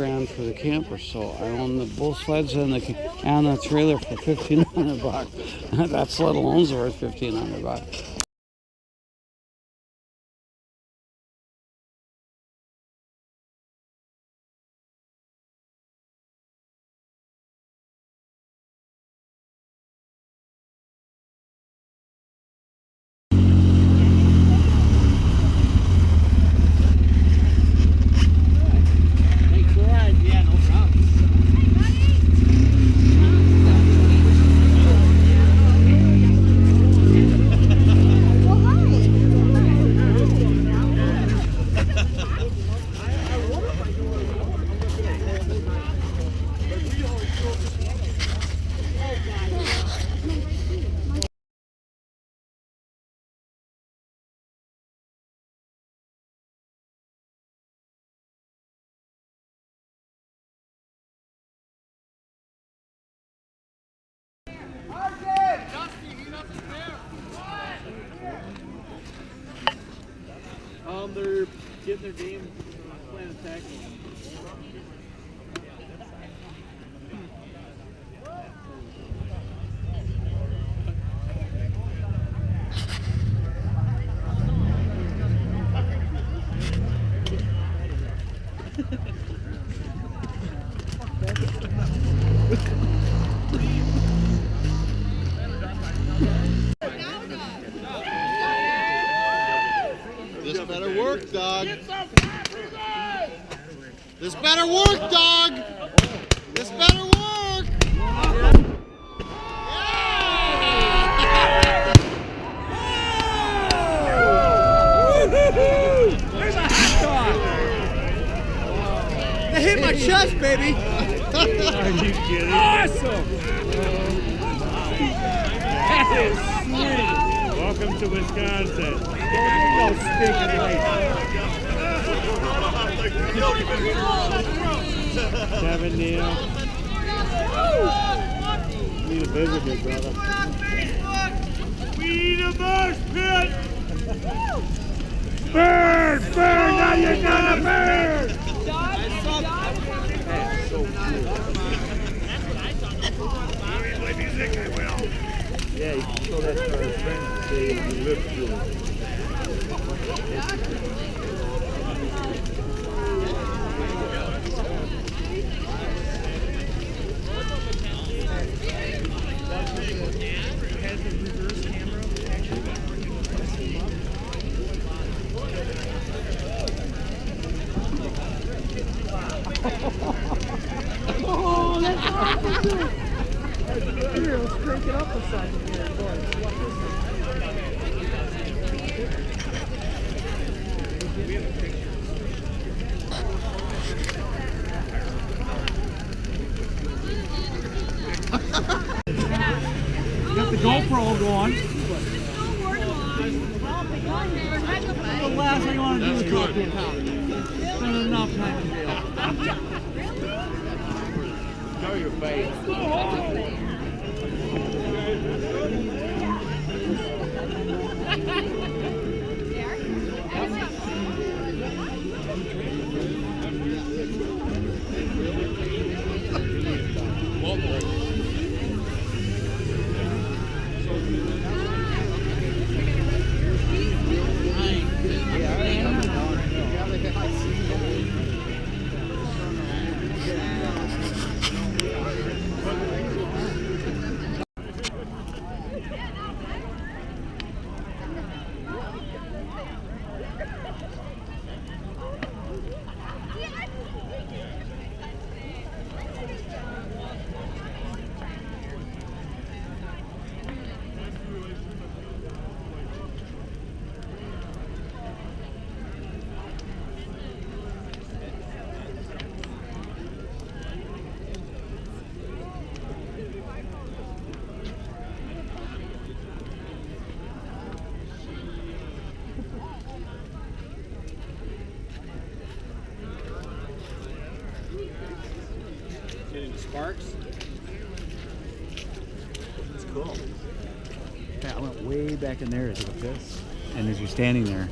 $5,000 for the camper, so I own the both sleds and the trailer for $1,500. That sled alone's worth $1,500. They're getting their game plan attack. This better work, dog. This better work, dog. This better work. There's a hot dog. They hit my chest, baby. Are you kidding? Awesome. That is sweet. Welcome to Wisconsin. No stinking ice. Kevin Neal. Need a visit, big brother. We need a mosh pit! Burn! Burn! Now you're gonna burn! Play music, I will. Yeah, you can show that to our friends and say you lived through it. Oh, that's awesome, too. Here, let's crank it up a second here, boys. Watch this You got the GoPro going. The last thing I want to do is talk to him. Spend enough time in jail. Show your face. Sparks. It's cool. Yeah, I went way back in there to take a piss. And as you're standing there,